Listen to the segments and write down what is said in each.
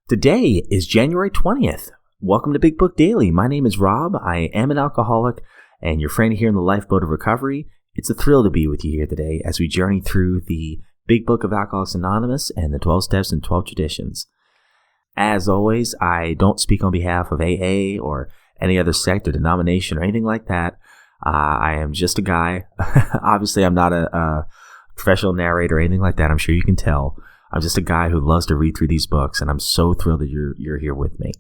Today is January 20th. Welcome to Big Book Daily. My name is Rob. I am an alcoholic and your friend here in the lifeboat of recovery. It's a thrill to be with you here today as we journey through the Big Book of Alcoholics Anonymous and the 12 Steps and 12 Traditions. As always, I don't speak on behalf of AA or any other sect or denomination or anything like that. I am just a guy. Obviously, I'm not a professional narrator or anything like that. I'm sure you can tell. I'm just a guy who loves to read through these books, and I'm so thrilled that you're here with me.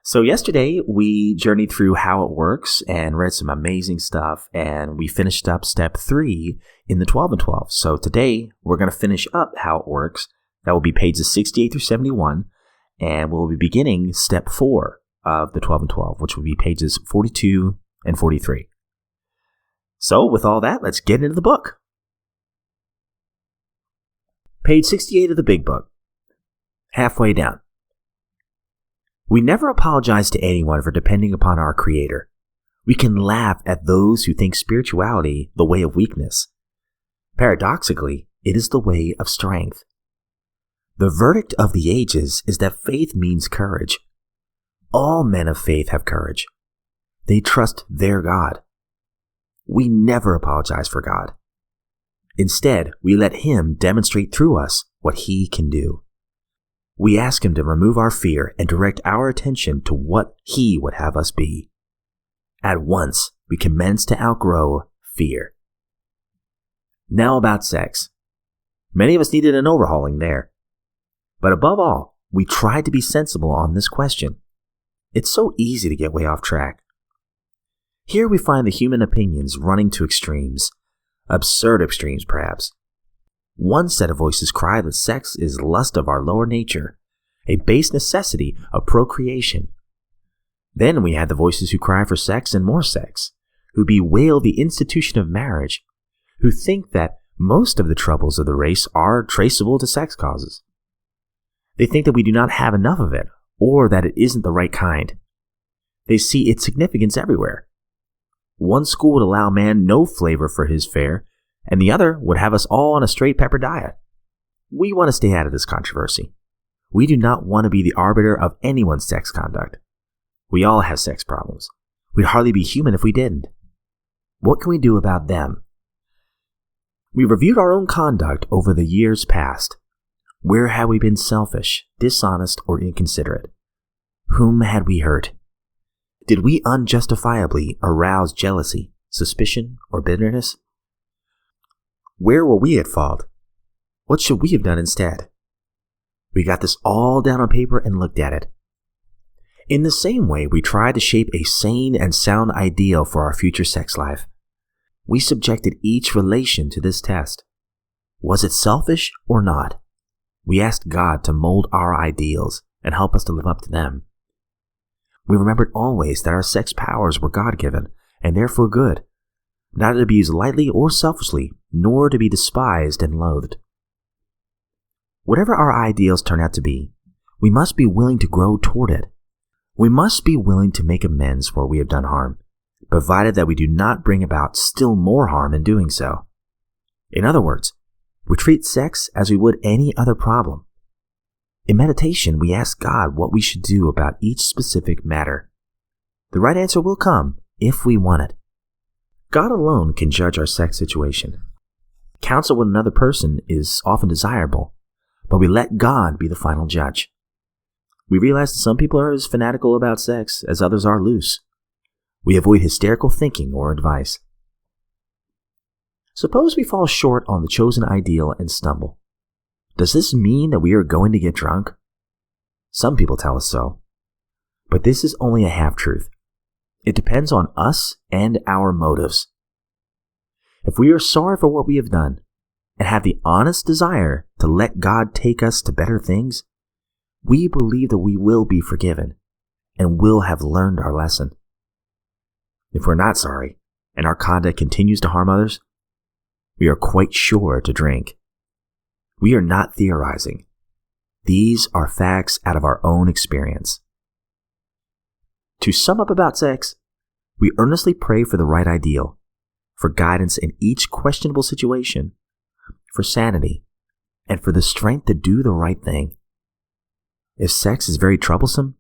So yesterday, we journeyed through how it works and read some amazing stuff, and we finished up step 3 in the 12 and 12. So today, we're going to finish up how it works. That will be pages 68 through 71, and we'll be beginning step 4 of the 12 and 12, which will be pages 42 and 43. So with all that, let's get into the book. Page 68 of the Big Book. Halfway down. We never apologize to anyone for depending upon our Creator. We can laugh at those who think spirituality the way of weakness. Paradoxically, it is the way of strength. The verdict of the ages is that faith means courage. All men of faith have courage. They trust their God. We never apologize for God. Instead, we let Him demonstrate through us what He can do. We ask Him to remove our fear and direct our attention to what He would have us be. At once, we commence to outgrow fear. Now about sex. Many of us needed an overhauling there. But above all, we tried to be sensible on this question. It's so easy to get way off track. Here we find the human opinions running to extremes. Absurd extremes, perhaps. One set of voices cry that sex is lust of our lower nature, a base necessity of procreation. Then we had the voices who cry for sex and more sex, who bewail the institution of marriage, who think that most of the troubles of the race are traceable to sex causes. They think that we do not have enough of it, or that it isn't the right kind. They see its significance everywhere. One school would allow man no flavor for his fare, and the other would have us all on a straight pepper diet. We want to stay out of this controversy. We do not want to be the arbiter of anyone's sex conduct. We all have sex problems. We'd hardly be human if we didn't. What can we do about them? We reviewed our own conduct over the years past. Where had we been selfish, dishonest, or inconsiderate? Whom had we hurt? Did we unjustifiably arouse jealousy, suspicion, or bitterness? Where were we at fault? What should we have done instead? We got this all down on paper and looked at it. In the same way, we tried to shape a sane and sound ideal for our future sex life. We subjected each relation to this test. Was it selfish or not? We asked God to mold our ideals and help us to live up to them. We remembered always that our sex powers were God-given and therefore good, not to be used lightly or selfishly, nor to be despised and loathed. Whatever our ideals turn out to be, we must be willing to grow toward it. We must be willing to make amends where we have done harm, provided that we do not bring about still more harm in doing so. In other words, we treat sex as we would any other problem. In meditation, we ask God what we should do about each specific matter. The right answer will come if we want it. God alone can judge our sex situation. Counsel with another person is often desirable, but we let God be the final judge. We realize that some people are as fanatical about sex as others are loose. We avoid hysterical thinking or advice. Suppose we fall short on the chosen ideal and stumble. Does this mean that we are going to get drunk? Some people tell us so. But this is only a half-truth. It depends on us and our motives. If we are sorry for what we have done and have the honest desire to let God take us to better things, we believe that we will be forgiven and will have learned our lesson. If we're not sorry and our conduct continues to harm others, we are quite sure to drink. We are not theorizing. These are facts out of our own experience. To sum up about sex, we earnestly pray for the right ideal, for guidance in each questionable situation, for sanity, and for the strength to do the right thing. If sex is very troublesome,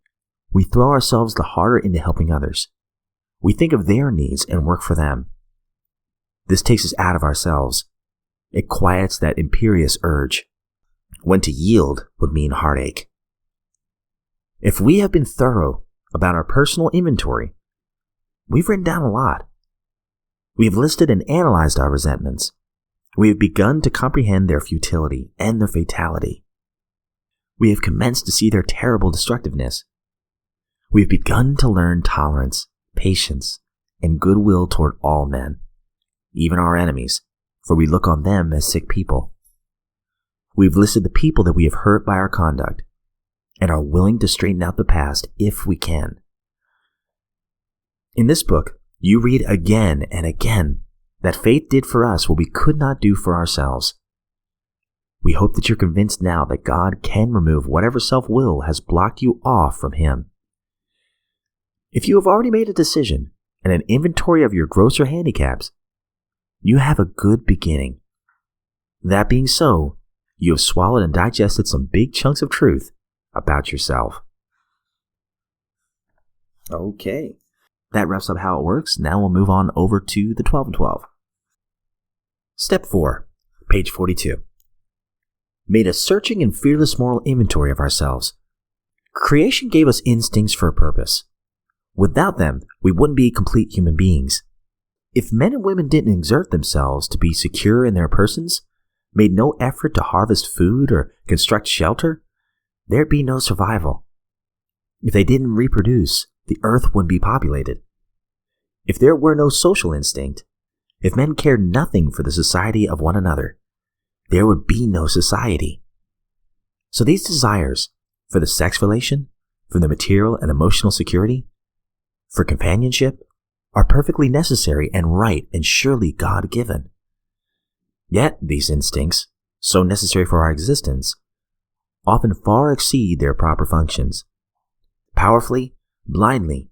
we throw ourselves the harder into helping others. We think of their needs and work for them. This takes us out of ourselves. It quiets that imperious urge, when to yield would mean heartache. If we have been thorough about our personal inventory, we've written down a lot. We have listed and analyzed our resentments. We have begun to comprehend their futility and their fatality. We have commenced to see their terrible destructiveness. We have begun to learn tolerance, patience, and goodwill toward all men, even our enemies, for we look on them as sick people. We've listed the people that we have hurt by our conduct, and are willing to straighten out the past if we can. In this book, you read again and again that faith did for us what we could not do for ourselves. We hope that you're convinced now that God can remove whatever self-will has blocked you off from Him. If you have already made a decision and an inventory of your grosser handicaps, you have a good beginning. That being so, you have swallowed and digested some big chunks of truth about yourself. Okay, that wraps up how it works. Now we'll move on over to the 12 and 12. Step 4, page 42. Made a searching and fearless moral inventory of ourselves. Creation gave us instincts for a purpose. Without them, we wouldn't be complete human beings. If men and women didn't exert themselves to be secure in their persons, made no effort to harvest food or construct shelter, there'd be no survival. If they didn't reproduce, the earth wouldn't be populated. If there were no social instinct, if men cared nothing for the society of one another, there would be no society. So these desires for the sex relation, for the material and emotional security, for companionship, are perfectly necessary and right and surely God-given. Yet these instincts, so necessary for our existence, often far exceed their proper functions. Powerfully, blindly,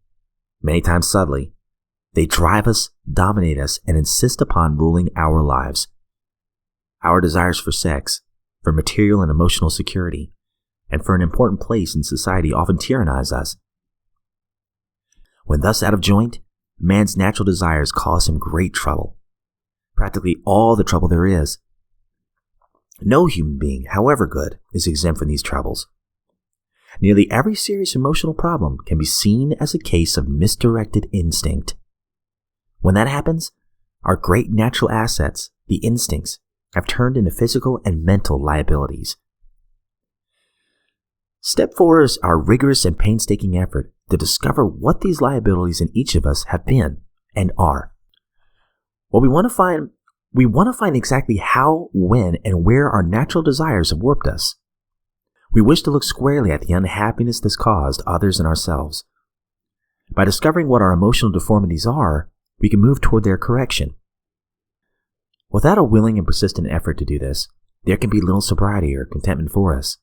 many times subtly, they drive us, dominate us, and insist upon ruling our lives. Our desires for sex, for material and emotional security, and for an important place in society often tyrannize us. When thus out of joint, man's natural desires cause him great trouble. Practically all the trouble there is. No human being, however good, is exempt from these troubles. Nearly every serious emotional problem can be seen as a case of misdirected instinct. When that happens, our great natural assets, the instincts, have turned into physical and mental liabilities. Step 4 is our rigorous and painstaking effort to discover what these liabilities in each of us have been and are. What we want to find exactly how, when, and where our natural desires have warped us. We wish to look squarely at the unhappiness this caused others and ourselves. By discovering what our emotional deformities are, we can move toward their correction. Without a willing and persistent effort to do this, there can be little sobriety or contentment for us.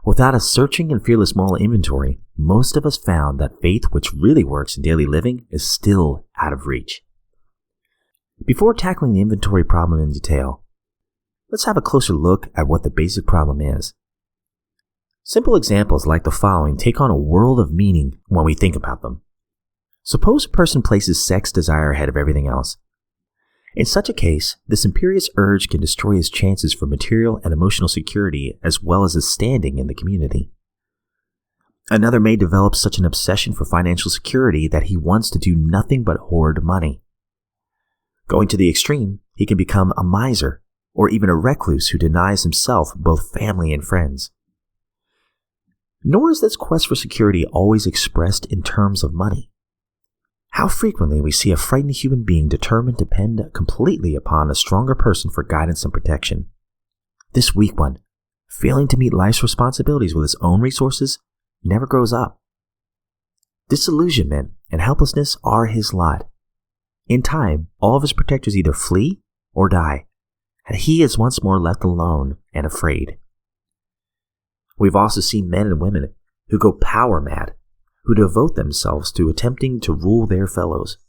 Without a searching and fearless moral inventory, most of us found that faith which really works in daily living is still out of reach. Before tackling the inventory problem in detail, let's have a closer look at what the basic problem is. Simple examples like the following take on a world of meaning when we think about them. Suppose a person places sex desire ahead of everything else. In such a case, this imperious urge can destroy his chances for material and emotional security as well as his standing in the community. Another may develop such an obsession for financial security that he wants to do nothing but hoard money. Going to the extreme, he can become a miser or even a recluse who denies himself both family and friends. Nor is this quest for security always expressed in terms of money. How frequently we see a frightened human being determined to depend completely upon a stronger person for guidance and protection. This weak one, failing to meet life's responsibilities with his own resources, never grows up. Disillusionment and helplessness are his lot. In time, all of his protectors either flee or die, and he is once more left alone and afraid. We've also seen men and women who go power mad, who devote themselves to attempting to rule their fellows.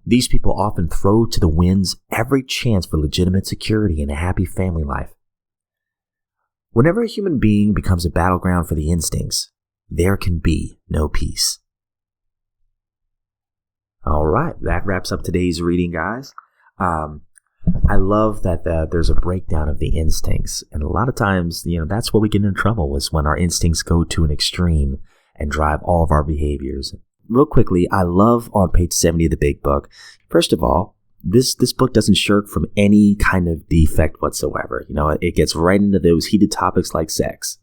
These people often throw to the winds every chance for legitimate security and a happy family life. Whenever a human being becomes a battleground for the instincts, there can be no peace. All right, that wraps up today's reading, guys. I love that there's a breakdown of the instincts. And a lot of times, that's where we get in trouble, is when our instincts go to an extreme and drive all of our behaviors. Real quickly, I love on page 70 of the Big Book. First of all, this book doesn't shirk from any kind of defect whatsoever. It gets right into those heated topics like sex.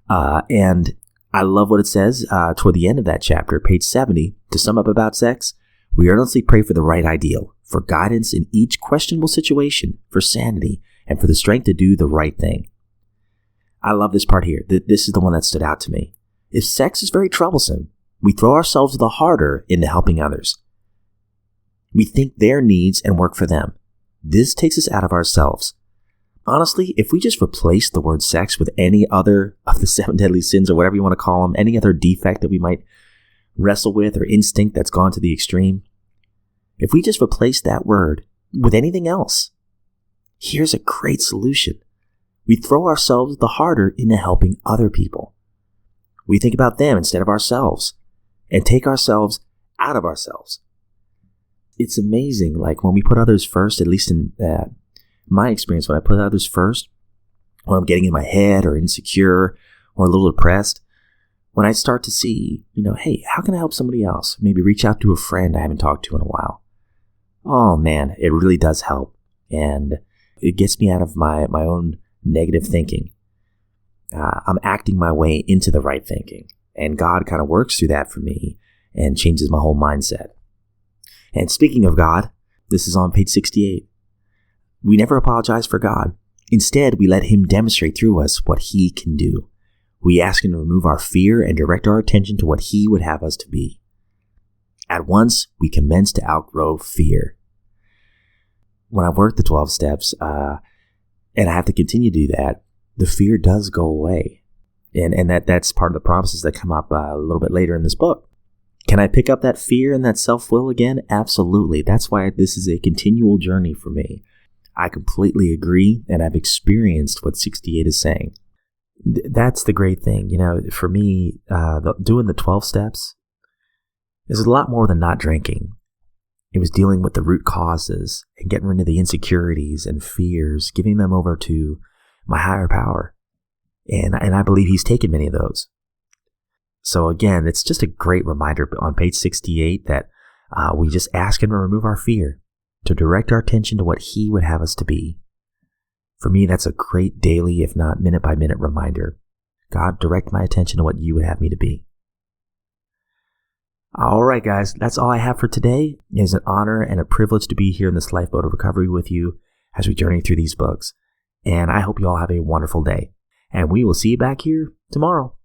And I love what it says toward the end of that chapter, page 70. To sum up about sex, we earnestly pray for the right ideal, for guidance in each questionable situation, for sanity, and for the strength to do the right thing. I love this part here. This is the one that stood out to me. If sex is very troublesome, we throw ourselves the harder into helping others. We think their needs and work for them. This takes us out of ourselves. Honestly, if we just replace the word sex with any other of the 7 deadly sins, or whatever you want to call them, any other defect that we might wrestle with or instinct that's gone to the extreme, if we just replace that word with anything else, here's a great solution. We throw ourselves the harder into helping other people. We think about them instead of ourselves and take ourselves out of ourselves. It's amazing, like when we put others first, at least in my experience, when I put others first, when I'm getting in my head or insecure or a little depressed, when I start to see, hey, how can I help somebody else? Maybe reach out to a friend I haven't talked to in a while. Oh man, it really does help. And it gets me out of my own negative thinking. I'm acting my way into the right thinking. And God kind of works through that for me and changes my whole mindset. And speaking of God, this is on page 68. We never apologize for God. Instead, we let Him demonstrate through us what He can do. We ask Him to remove our fear and direct our attention to what He would have us to be. At once, we commence to outgrow fear. When I work the 12 steps, and I have to continue to do that, the fear does go away. And that's part of the promises that come up a little bit later in this book. Can I pick up that fear and that self-will again? Absolutely. That's why this is a continual journey for me. I completely agree, and I've experienced what 68 is saying. That's the great thing. For me, doing the 12 steps is a lot more than not drinking. It was dealing with the root causes and getting rid of the insecurities and fears, giving them over to my higher power. And I believe He's taken many of those. So again, it's just a great reminder on page 68 that we just ask Him to remove our fear, to direct our attention to what He would have us to be. For me, that's a great daily, if not minute-by-minute reminder. God, direct my attention to what You would have me to be. All right, guys, that's all I have for today. It is an honor and a privilege to be here in this lifeboat of recovery with you as we journey through these books. And I hope you all have a wonderful day. And we will see you back here tomorrow.